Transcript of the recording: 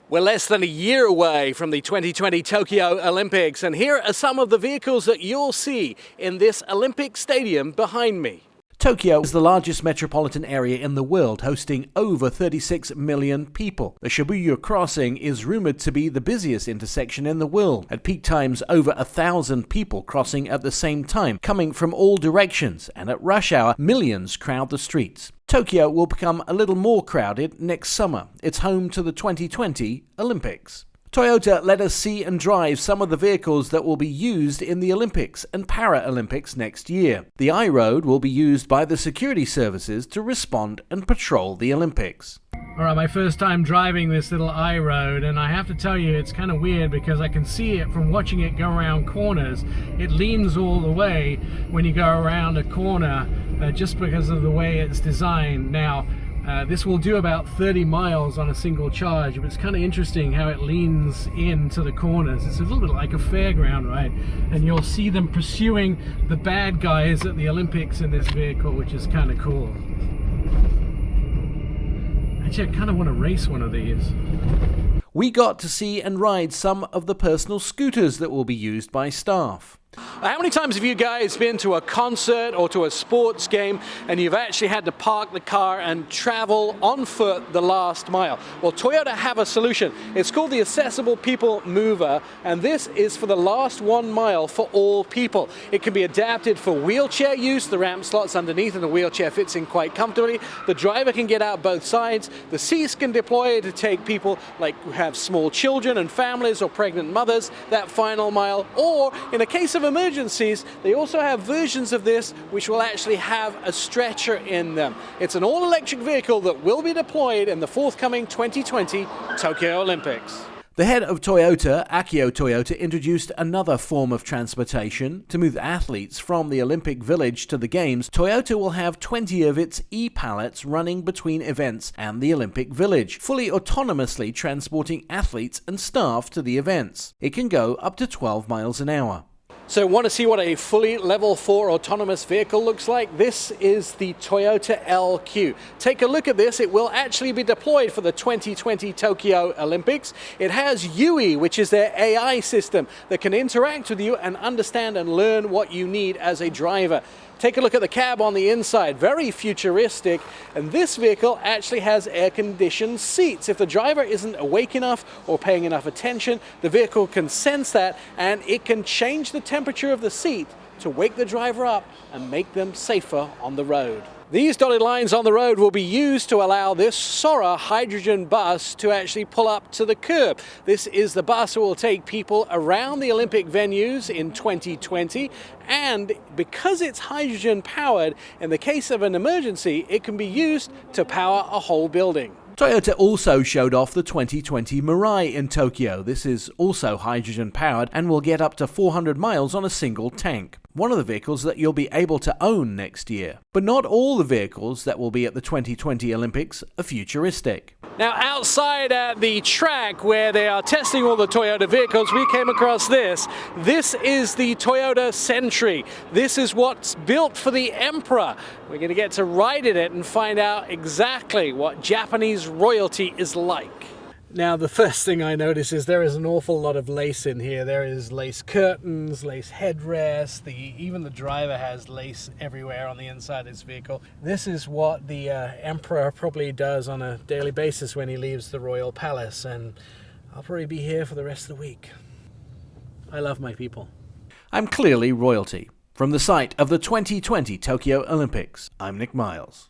We're less than a year away from the 2020 Tokyo Olympics, and here are some of the vehicles that you'll see in this Olympic stadium behind me. Tokyo is the largest metropolitan area in the world, hosting over 36 million people. The Shibuya crossing is rumored to be the busiest intersection in the world. At peak times, over 1,000 people crossing at the same time, coming from all directions, and at rush hour, millions crowd the streets. Tokyo will become a little more crowded next summer. It's home to the 2020 Olympics. Toyota let us see and drive some of the vehicles that will be used in the Olympics and Paralympics next year. The iRoad will be used by the security services to respond and patrol the Olympics. Alright, my first time driving this little iRoad, and I have to tell you it's kind of weird because I can see it from watching it go around corners. It leans all the way when you go around a corner just because of the way it's designed. Now, this will do about 30 miles on a single charge, but it's kind of interesting how it leans into the corners. It's a little bit like a fairground ride, and you'll see them pursuing the bad guys at the Olympics in this vehicle, which is kind of cool. Actually, I kind of want to race one of these. We got to see and ride some of the personal scooters that will be used by staff. How many times have you guys been to a concert or to a sports game and you've actually had to park the car and travel on foot the last mile? Well, Toyota have a solution. It's called the Accessible People Mover, and this is for the last 1 mile for all people. It can be adapted for wheelchair use. The ramp slots underneath and the wheelchair fits in quite comfortably. The driver can get out both sides. The seats can deploy to take people like who have small children and families or pregnant mothers that final mile, or in a case of emergencies, they also have versions of this which will actually have a stretcher in them. It's an all-electric vehicle that will be deployed in the forthcoming 2020 Tokyo Olympics. The head of Toyota, Akio Toyota, introduced another form of transportation. To move athletes from the Olympic Village to the Games, Toyota will have 20 of its e-pallets running between events and the Olympic Village, fully autonomously transporting athletes and staff to the events. It can go up to 12 miles an hour. So want to see what a fully level 4 autonomous vehicle looks like? This is the Toyota LQ. Take a look at this. It will actually be deployed for the 2020 Tokyo Olympics. It has UE, which is their AI system that can interact with you and understand and learn what you need as a driver. Take a look at the cab on the inside, very futuristic, and this vehicle actually has air-conditioned seats. If the driver isn't awake enough or paying enough attention, the vehicle can sense that and it can change the temperature of the seat to wake the driver up and make them safer on the road. These dotted lines on the road will be used to allow this Sora hydrogen bus to actually pull up to the curb. This is the bus that will take people around the Olympic venues in 2020, and because it's hydrogen powered, in the case of an emergency, it can be used to power a whole building. Toyota also showed off the 2020 Mirai in Tokyo. This is also hydrogen powered and will get up to 400 miles on a single tank. One of the vehicles that you'll be able to own next year. But not all the vehicles that will be at the 2020 Olympics are futuristic. Now, outside at the track where they are testing all the Toyota vehicles, we came across this. This is the Toyota Sentry. This is what's built for the Emperor. We're going to get to ride in it and find out exactly what Japanese royalty is like. Now, the first thing I notice is there is an awful lot of lace in here. There is lace curtains, lace headrests, even the driver has lace everywhere on the inside of this vehicle. This is what the Emperor probably does on a daily basis when he leaves the royal palace, and I'll probably be here for the rest of the week. I love my people. I'm clearly royalty. From the site of the 2020 Tokyo Olympics, I'm Nik MIles.